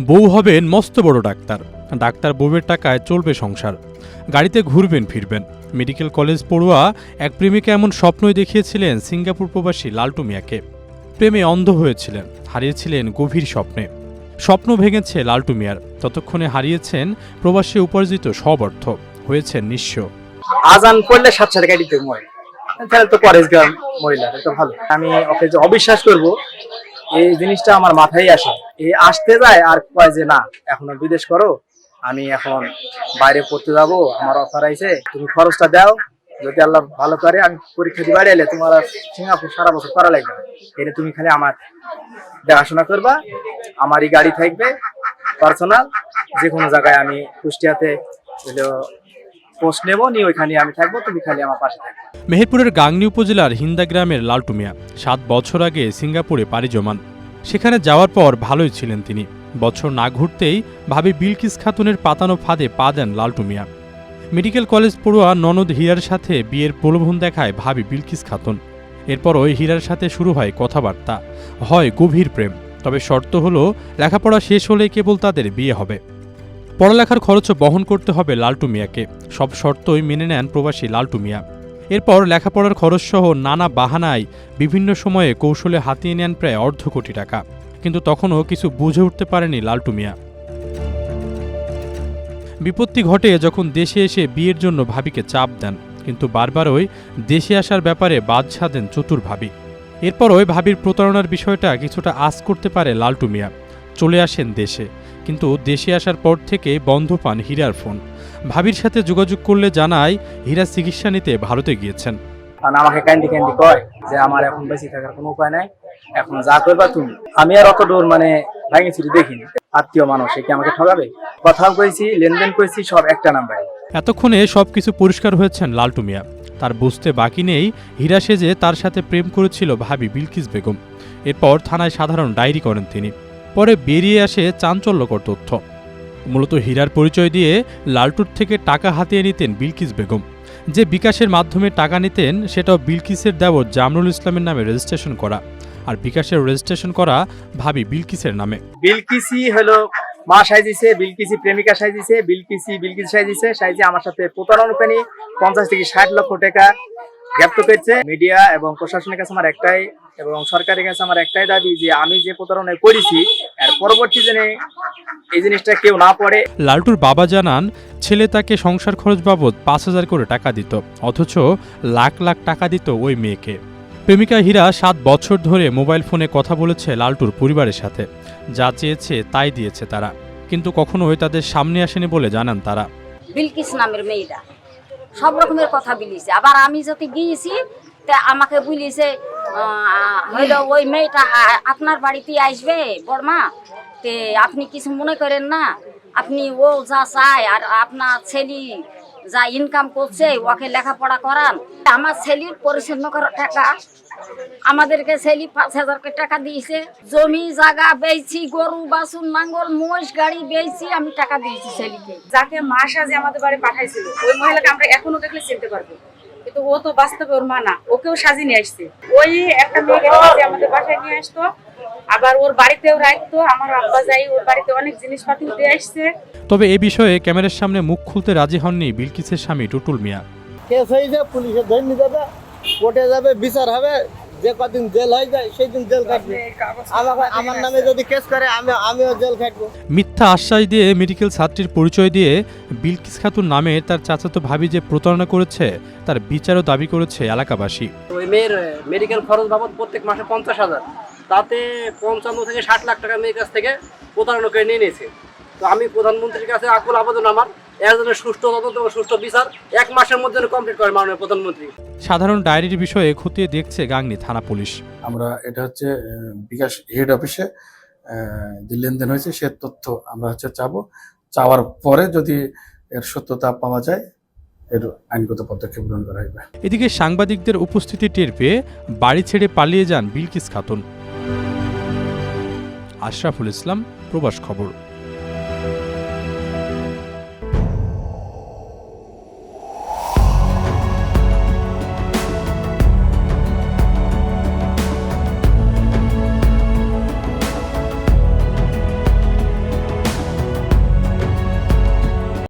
বউ হবেন মস্ত বড় ডাক্তার, ডাক্তার বউয়ের টাকায় চলবে সংসার, গাড়িতে ঘুরবেন ফিরবেন। মেডিকেল কলেজ পড়ুয়া এক প্রেমিকা এমন স্বপ্নই দেখিয়েছিলেন সিঙ্গাপুর প্রবাসী লালটু মিয়াকে। প্রেমে অন্ধ হয়েছিলেন, হারিয়েছিলেন গভীর স্বপ্নে। স্বপ্ন ভেঙেছে লালটু মিয়ার, ততক্ষণে হারিয়েছেন প্রবাসী উপার্জিত সব অর্থ, হয়েছেন নিঃস্ব। আজান পড়লে সাথে সাথে গাড়িতে তাহলে তো পরেশগাঁও মহিলা তো ভালো। আমি ওকে যে অবিশ্বাস করব এই জিনিসটা আমার মাথায় আসে। এই আসতে যায় আর কয় যে না এখনো বিদেশ করো, আমি এখন বাইরে পড়তে যাব, আমার অফার আইছে, তুমি খরচটা দাও, যদি আল্লাহ ভালো করে আমি পরীক্ষা দিয়ে বাড়ি এলে তোমার আর সিঙ্গাপুর সারা বছর করা লাগবে, এটা তুমি খালি আমার দেখাশোনা করবা, আমারই গাড়ি থাকবে পার্সোনাল, যে কোনো জায়গায় আমি কুষ্টিয়াতে পোস্ট নেবো নি, ওইখানে আমি থাকবো, তুমি খালি আমার পাশে থাকবে। মেহেরপুরের গাংনী উপজেলার হিন্দা গ্রামের লালটু মিয়া 7 বছর আগে সিঙ্গাপুরে পাড়ি জমান। সেখানে যাওয়ার পর ভালোই ছিলেন তিনি। বছর না ঘুরতেই ভাবি বিলকিস খাতুনের পাতানো ফাঁদে পা দেন লালটু মিয়া। মেডিকেল কলেজ পড়ুয়া ননদ হীরার সাথে বিয়ের প্রলোভন দেখায় ভাবি বিলকিস খাতুন। এরপরই হীরার সাথে শুরু হয় কথাবার্তা, হয় গভীর প্রেম। তবে শর্ত হলো লেখাপড়া শেষ হলে কেবল তাদের বিয়ে হবে। পড়ালেখার খরচও বহন করতে হবে লালটু মিয়াকে। সব শর্তই মেনে নেন প্রবাসী লালটু মিয়া। এরপর লেখাপড়ার খরচসহ নানা বাহানায় বিভিন্ন সময়ে কৌশলে হাতিয়ে নেন প্রায় অর্ধ কোটি টাকা। কিন্তু তখনও কিছু বুঝে উঠতে পারেনি লালটু মিয়া। বিপত্তি ঘটে যখন দেশে এসে বিয়ের জন্য ভাবিকে চাপ দেন, কিন্তু বারবারই দেশে আসার ব্যাপারে বাদ সাধেন চতুর ভাবি। এরপরই ভাবির প্রতারণার বিষয়টা কিছুটা আঁচ করতে পারে লালটু মিয়া। চলে আসেন দেশে, কিন্তু দেশে আসার পর থেকে বন্ধ পান হীরার ফোন। ভাবির সাথে যোগাযোগ করলে জানায় হীরা চিকিৎসা নিতে ভারতে গিয়েছেন। আমাকে ক্যান্ডি ক্যান্ডি কয় যে আমার এখন বেঁচে থাকার কোনো উপায় নাই, এখন যা করবা তুমি। আমি আর অত দূর ভাঙে ছিটি দেখিনি, আত্মীয় মানুষ কি আমাকে ঠকাবে? কথাও কইছি, লেনদেন করেছি, সব একটা নাম্বারে। এতক্ষণে সবকিছু পরিষ্কার হয়েছেন লালটু মিয়া। তার বুঝতে বাকি নেই হীরা সেজে তার সাথে প্রেম করেছিল ভাবি বিলকিস বেগম। এরপর থানায় সাধারণ ডায়েরি করেন তিনি। পরে বেরিয়ে আসে চাঞ্চল্যকর তথ্য। মূলত হীরার পরিচয় দিয়ে লালটুর থেকে টাকা হাতিয়ে নিতেন বিলকিস বেগম। যে বিকাশের মাধ্যমে টাকা নিতেন সেটাও বিলকিসের দেওর জামরুল ইসলামের নামে রেজিস্ট্রেশন করা, আর বিকাশের রেজিস্ট্রেশন করা ভাবি বিলকিসের নামে। বিলকিসি হলো মা সাইজিছে, বিলকিসি প্রেমিকা সাইজিছে, বিলকিস সাইজে আমার সাথে প্রতারণা পেনি 50 থেকে 60 লক্ষ টাকা গ্রেপ্তার করেছে। মিডিয়া এবং প্রশাসনের কাছে আমার একটাই এবং সরকারের কাছে আমার একটাই দাবি যে আমি যে প্রতারণা করেছি এর পরবর্তী দিনে এই জিনিসটা কেউ না পড়ে। লালটুর বাবা জানান ছেলে তাকে সংসার খরচ বাবদ 5,000 করে টাকা দিত, অথচ লাখ লাখ টাকা দিত ওই মেয়েকে। প্রেমিকা হীরা 7 বছর ধরে মোবাইল ফোনে কথা বলেছে লালটুর পরিবারের সাথে। যা চেয়েছে তাই দিয়েছে তারা, কিন্তু কখনোই তাদের সামনে আসেনি বলে জানান তারা। বিলকিস নামের মেয়েটা সব রকমের কথা বলিছে, আবার আমি যদি গিয়েছি তা আমাকে বলিছে হইলো ওই মেয়েটা আপনার বাড়িতে আসবে বড়মা, তে আপনি কিছু মনে করেন না, আপনি ও যা চায় আর আপনার ছেলে যা ইনকাম করছে ওকে লেখাপড়া করান। আমার ছেলের পরিচ্ছন্ন করার টাকা আমাদেরকে ছেলে 5,000 টাকা দিয়েছে। জমি জায়গা বেচছি, গরু বাছুর নাঙ্গল মোষ গাড়ি বেচছি, আমি টাকা দিয়েছি ছেলেকে। যাকে মা সাজে আমাদের বাড়ি পাঠাইছিল ওই মহিলাকে আমরা এখনো দেখলে চিনতে পারবো, কিন্তু ও তো বাস্তবে ওর মা না, ওকেও সাজিয়ে নিয়ে আসছে। ওই একটা মেয়েকে আমাদের বাসায় নিয়ে আসতো, আবার ওর বাড়িতেও রাখতো। আমার আব্বা যাই ওর বাড়িতে অনেক জিনিসপাতি দিয়ে আসছে। তবে এ বিষয়ে ক্যামেরার সামনে মুখ খুলতে রাজি হননি বিলকিসের স্বামী টুটুল মিয়া। কেস হয়েছে, পুলিশে ধরে নিয়ে যাবে, কোর্টে যাবে, বিচার হবে, যে কদিন জেল হয়ে যায় সেই দিন জেল কাটবে। আমার নামে যদি কেস করে আমিও জেল কাটবো। মিথ্যা আশ্বাস দিয়ে মেডিকেল ছাত্রীর পরিচয় দিয়ে বিলকিস খাতুন নামে তার চাচাতো ভাবি যে প্রতারণা করেছে তার বিচারও দাবি করেছে এলাকাবাসী। ওই মেয়ের মেডিকেল খরচ বাবদ প্রত্যেক মাসে 50,000, তাতে 55 থেকে 60 লাখ টাকা মেয়ের কাছ থেকে প্রতারণা করে নিয়ে নিয়েছে। তো আমি প্রধানমন্ত্রীর কাছে আকুল আবেদন আমার, এর জন্য সুষ্ঠু তদন্ত এবং সুষ্ঠু বিচার 1 মাসের মধ্যে কমপ্লিট করে মাননীয় প্রধানমন্ত্রী। সাধারণ ডায়েরির বিষয়ে খতিয়ে দেখছে গাংনী থানা পুলিশ। আমরা এটা হচ্ছে বিকাশ হেড অফিসে যে লেনদেন হয়েছে সে তথ্য আমরা চাওয়ার পরে যদি এর সত্যতা পাওয়া যায় এর আইনগত পদক্ষেপ গ্রহণ করা হবে। এদিকে সাংবাদিকদের উপস্থিতি টের পেয়ে বাড়ি ছেড়ে পালিয়ে যান বিলকিস খাতুন। আশরাফুল ইসলাম, প্রবাস খবর।